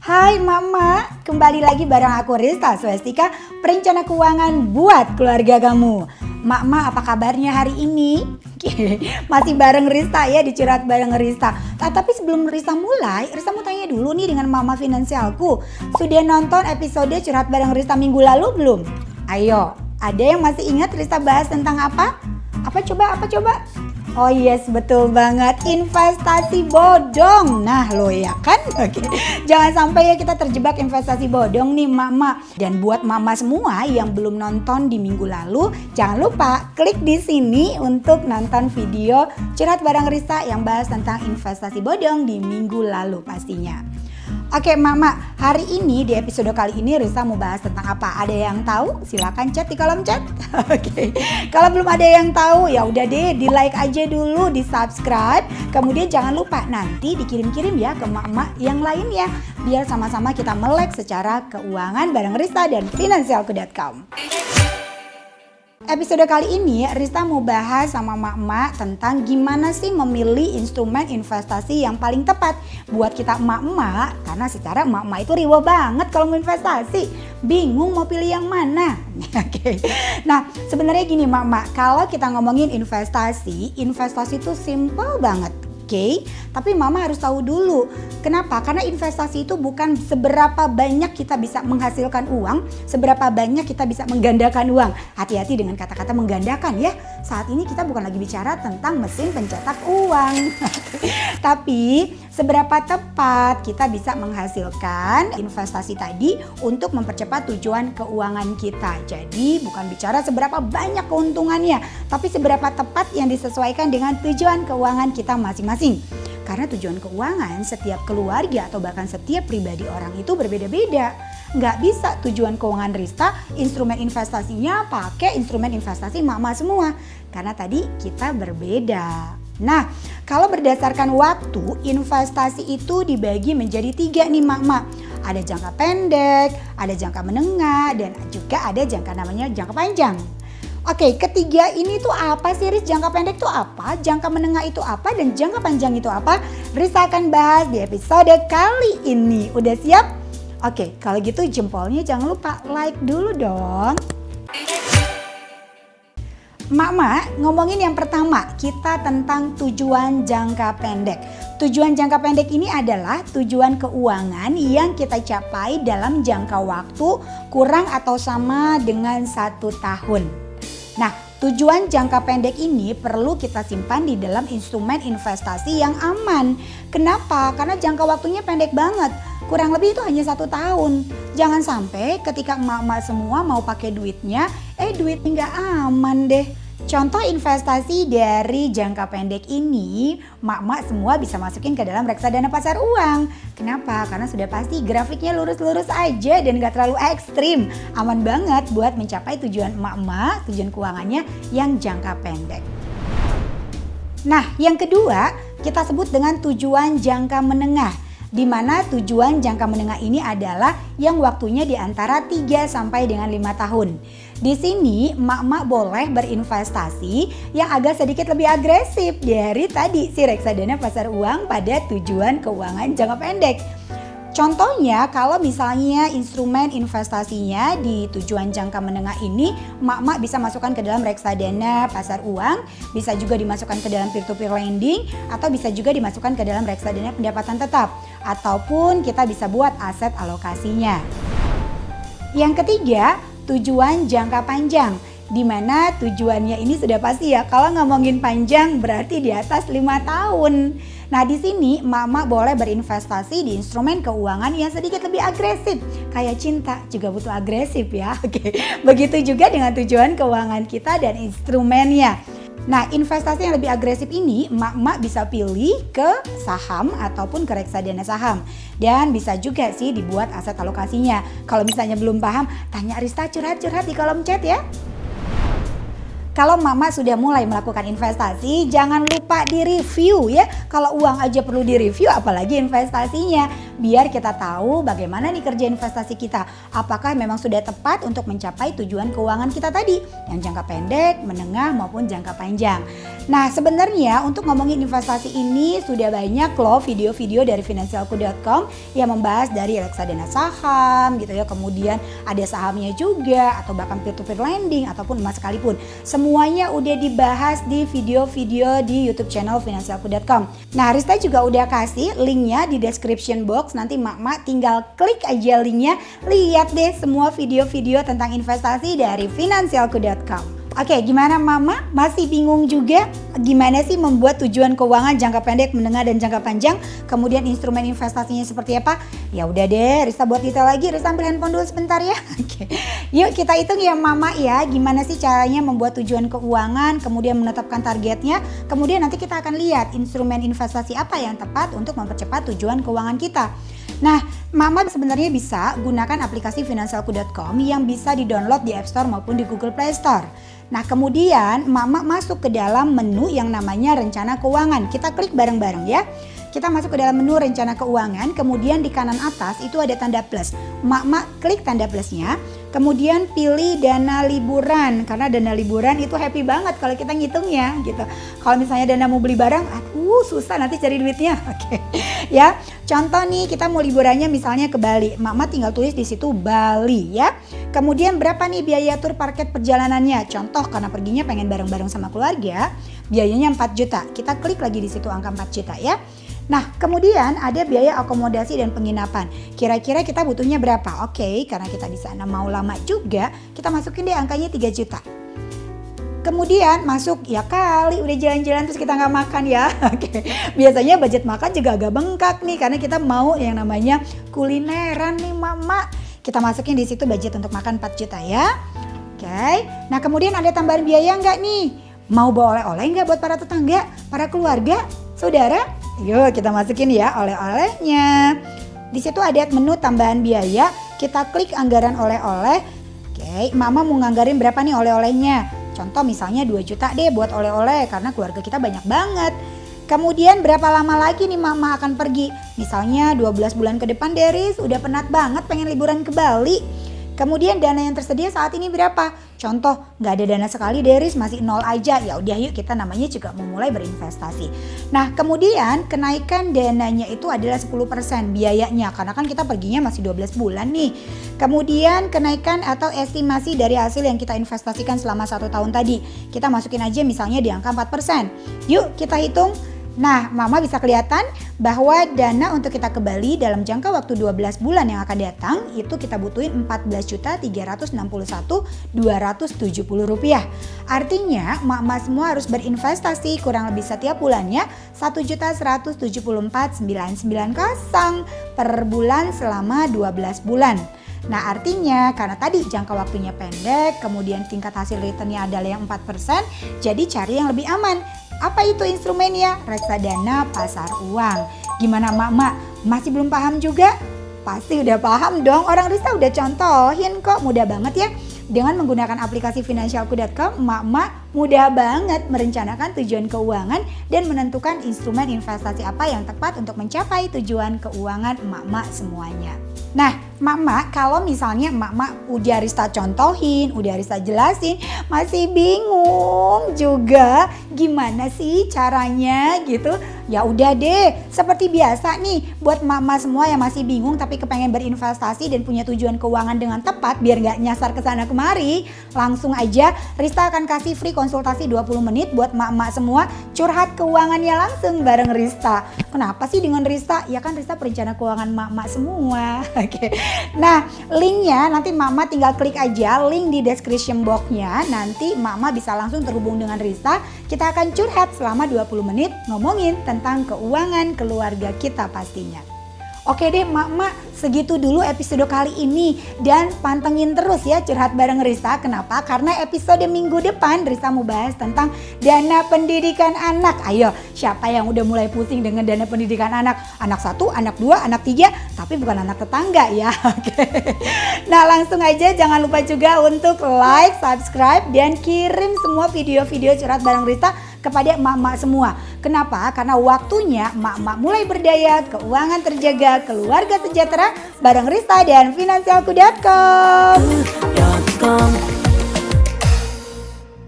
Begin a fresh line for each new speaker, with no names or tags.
Hai Mama, kembali lagi bareng aku Rista Swastika, perencana keuangan buat keluarga kamu. Mama, apa kabarnya hari ini? Masih bareng Rista ya, di Curhat Bareng Rista. Tapi sebelum Rista mulai, Rista mau tanya dulu nih dengan Mama Finansialku. Sudah nonton episode Curhat Bareng Rista minggu lalu belum? Ayo, ada yang masih ingat Rista bahas tentang apa? Apa coba? Oh yes, betul banget, investasi bodong. Nah lo ya kan, oke. Jangan sampai ya kita terjebak investasi bodong nih Mama. Dan buat Mama semua yang belum nonton di minggu lalu, jangan lupa klik di sini untuk nonton video Curhat Bareng Rista yang bahas tentang investasi bodong di minggu lalu pastinya. Oke Mama, hari ini di episode kali ini Rista mau bahas tentang apa? Ada yang tahu? Silakan chat di kolom chat. Oke. Kalau belum ada yang tahu ya udah deh, di like aja dulu, di subscribe. Kemudian jangan lupa nanti dikirim-kirim ya ke Mama yang lain ya, biar sama-sama kita melek secara keuangan bareng Rista dan finansialku.com. Episode kali ini Rista mau bahas sama emak-emak tentang gimana sih memilih instrumen investasi yang paling tepat buat kita emak-emak, karena secara emak-emak itu riwah banget kalau mau investasi, bingung mau pilih yang mana. Oke. Nah sebenarnya gini emak-emak, kalau kita ngomongin investasi itu simple banget. Oke, tapi Mama harus tahu dulu. Kenapa? Karena investasi itu bukan seberapa banyak kita bisa menghasilkan uang, seberapa banyak kita bisa menggandakan uang. Hati-hati dengan kata-kata menggandakan ya. Saat ini kita bukan lagi bicara tentang mesin pencetak uang. Tapi seberapa tepat kita bisa menghasilkan investasi tadi untuk mempercepat tujuan keuangan kita. Jadi bukan bicara seberapa banyak keuntungannya, tapi seberapa tepat yang disesuaikan dengan tujuan keuangan kita masing-masing. Karena tujuan keuangan setiap keluarga atau bahkan setiap pribadi orang itu berbeda-beda. Nggak bisa tujuan keuangan Rista, instrumen investasinya pakai instrumen investasi Mama semua. Karena tadi kita berbeda. Nah, kalau berdasarkan waktu, investasi itu dibagi menjadi 3 nih Mama. Ada jangka pendek, ada jangka menengah, dan juga ada namanya jangka panjang. Oke, ketiga ini tuh apa sih Riz? Jangka pendek itu apa? Jangka menengah itu apa? Dan jangka panjang itu apa? Riz akan bahas di episode kali ini. Udah siap? Oke, kalau gitu jempolnya jangan lupa like dulu dong. Mama, ngomongin yang pertama, kita tentang tujuan jangka pendek. Tujuan jangka pendek ini adalah tujuan keuangan yang kita capai dalam jangka waktu kurang atau sama dengan 1 tahun. Nah, tujuan jangka pendek ini perlu kita simpan di dalam instrumen investasi yang aman. Kenapa? Karena jangka waktunya pendek banget. Kurang lebih itu hanya 1 tahun. Jangan sampai ketika emak-emak semua mau pakai duitnya, duitnya nggak aman deh. Contoh investasi dari jangka pendek ini, emak-emak semua bisa masukin ke dalam reksadana pasar uang. Kenapa? Karena sudah pasti grafiknya lurus-lurus aja dan gak terlalu ekstrim. Aman banget buat mencapai tujuan emak-emak, tujuan keuangannya yang jangka pendek. Nah, yang kedua kita sebut dengan tujuan jangka menengah. Di mana tujuan jangka menengah ini adalah yang waktunya di antara 3 sampai dengan 5 tahun. Di sini emak-emak boleh berinvestasi yang agak sedikit lebih agresif dari tadi si reksadana pasar uang pada tujuan keuangan jangka pendek. Contohnya kalau misalnya instrumen investasinya di tujuan jangka menengah ini emak-emak bisa masukkan ke dalam reksadana pasar uang, bisa juga dimasukkan ke dalam peer-to-peer lending, atau bisa juga dimasukkan ke dalam reksadana pendapatan tetap, ataupun kita bisa buat aset alokasinya. Yang ketiga, tujuan jangka panjang, di mana tujuannya ini sudah pasti ya, kalau ngomongin panjang berarti di atas 5 tahun. Nah di sini emak-emak boleh berinvestasi di instrumen keuangan yang sedikit lebih agresif. Kayak cinta juga butuh agresif ya. Oke. Begitu juga dengan tujuan keuangan kita dan instrumennya. Nah investasi yang lebih agresif ini emak-emak bisa pilih ke saham ataupun ke reksadana saham. Dan bisa juga sih dibuat aset alokasinya. Kalau misalnya belum paham, tanya Rista, curhat-curhat di kolom chat ya. Kalau Mama sudah mulai melakukan investasi, jangan lupa di-review ya. Kalau uang aja perlu di-review, apalagi investasinya. biar kita tahu bagaimana nih kerja investasi kita. Apakah memang sudah tepat untuk mencapai tujuan keuangan kita tadi, yang jangka pendek, menengah maupun jangka panjang. Nah, sebenarnya untuk ngomongin investasi ini sudah banyak loh video-video dari finansialku.com yang membahas dari reksadana saham gitu ya, kemudian ada sahamnya juga atau bahkan peer-to-peer lending ataupun emas sekalipun. Semuanya udah dibahas di video-video di YouTube channel finansialku.com. Nah, Rista juga udah kasih linknya di description box. Nanti mak-mak tinggal klik aja linknya, lihat deh semua video-video tentang investasi dari finansialku.com. Oke, gimana Mama? Masih bingung juga gimana sih membuat tujuan keuangan jangka pendek, menengah, dan jangka panjang? Kemudian instrumen investasinya seperti apa? Ya udah deh, Rista buat detail lagi. Rista ambil handphone dulu sebentar ya. Oke. Yuk kita hitung ya Mama ya, gimana sih caranya membuat tujuan keuangan, kemudian menetapkan targetnya. Kemudian nanti kita akan lihat instrumen investasi apa yang tepat untuk mempercepat tujuan keuangan kita. Nah, Mama sebenarnya bisa gunakan aplikasi finansialku.com yang bisa di-download di App Store maupun di Google Play Store. Nah, kemudian Mama masuk ke dalam menu yang namanya rencana keuangan. Kita klik bareng-bareng ya. Kita masuk ke dalam menu rencana keuangan, kemudian di kanan atas itu ada tanda plus. Mama klik tanda plusnya, kemudian pilih dana liburan. Karena dana liburan itu happy banget kalau kita ngitungnya gitu. Kalau misalnya dana mau beli barang, aduh susah nanti cari duitnya. Oke. Ya, contoh nih kita mau liburannya misalnya ke Bali. Mama tinggal tulis di situ Bali ya. Kemudian berapa nih biaya tur paket perjalanannya? Contoh karena perginya pengen bareng-bareng sama keluarga, biayanya 4 juta. Kita klik lagi di situ angka 4 juta ya. Nah, kemudian ada biaya akomodasi dan penginapan. Kira-kira kita butuhnya berapa? Oke, karena kita di sana mau lama juga, kita masukin deh angkanya 3 juta. Kemudian masuk, ya kali udah jalan-jalan terus kita nggak makan ya. Oke. Biasanya budget makan juga agak bengkak nih, karena kita mau yang namanya kulineran nih Mama. Kita masukin di situ budget untuk makan 4 juta ya. Oke. Nah, kemudian ada tambahan biaya nggak nih? Mau bawa oleh-oleh nggak buat para tetangga, para keluarga, saudara? Yuk kita masukin ya oleh-olehnya. Di situ ada menu tambahan biaya. Kita klik anggaran oleh-oleh. Oke, Mama mau nganggarin berapa nih oleh-olehnya? Contoh misalnya 2 juta deh buat oleh-oleh karena keluarga kita banyak banget. Kemudian berapa lama lagi nih Mama akan pergi? Misalnya 12 bulan ke depan Deris udah penat banget pengen liburan ke Bali. Kemudian dana yang tersedia saat ini berapa? Contoh, nggak ada dana sekali Deris, masih 0 aja. Ya udah yuk kita namanya juga memulai berinvestasi. Nah, kemudian kenaikan dananya itu adalah 10% biayanya karena kan kita perginya masih 12 bulan nih. Kemudian kenaikan atau estimasi dari hasil yang kita investasikan selama 1 tahun tadi. Kita masukin aja misalnya di angka 4%. Yuk kita hitung. Nah, Mama bisa kelihatan bahwa dana untuk kita ke Bali dalam jangka waktu 12 bulan yang akan datang itu kita butuhin Rp14.361.270. Artinya, Mama semua harus berinvestasi kurang lebih setiap bulannya Rp1.174.990 per bulan selama 12 bulan. Nah, artinya karena tadi jangka waktunya pendek, kemudian tingkat hasil returnnya adalah yang 4%, jadi cari yang lebih aman. Apa itu instrumennya? Reksadana pasar uang. Gimana Mama? Masih belum paham juga? Pasti udah paham dong. Orang Rista udah contohin kok, mudah banget ya. Dengan menggunakan aplikasi finansialku.com, Mama mudah banget merencanakan tujuan keuangan dan menentukan instrumen investasi apa yang tepat untuk mencapai tujuan keuangan Mama semuanya. Nah, Mama, kalau misalnya Mama udah Rista contohin, udah Rista jelasin, masih bingung juga gimana sih caranya gitu. Ya udah deh, seperti biasa nih buat Mama semua yang masih bingung tapi kepengen berinvestasi dan punya tujuan keuangan dengan tepat biar gak nyasar kesana kemari, langsung aja Rista akan kasih free konsultasi 20 menit buat Mama semua curhat keuangannya langsung bareng Rista. Kenapa sih dengan Rista? Ya kan Rista perencana keuangan Mama semua. Oke. Nah, linknya nanti Mama tinggal klik aja link di description box-nya. Nanti Mama bisa langsung terhubung dengan Rista. Kita akan curhat selama 20 menit ngomongin tentang keuangan keluarga kita pastinya. Oke deh Mama, segitu dulu episode kali ini. Dan pantengin terus ya curhat bareng Rista. Kenapa? Karena episode minggu depan Rista mau bahas tentang dana pendidikan anak. Ayo, siapa yang udah mulai pusing dengan dana pendidikan anak? Anak 1, anak 2, anak 3, tapi bukan anak tetangga ya. Oke. Nah langsung aja jangan lupa juga untuk like, subscribe, dan kirim semua video-video curhat bareng Rista kepada emak-emak semua. Kenapa? Karena waktunya emak-emak mulai berdaya, keuangan terjaga, keluarga sejahtera bareng Rista dan Finansialku.com.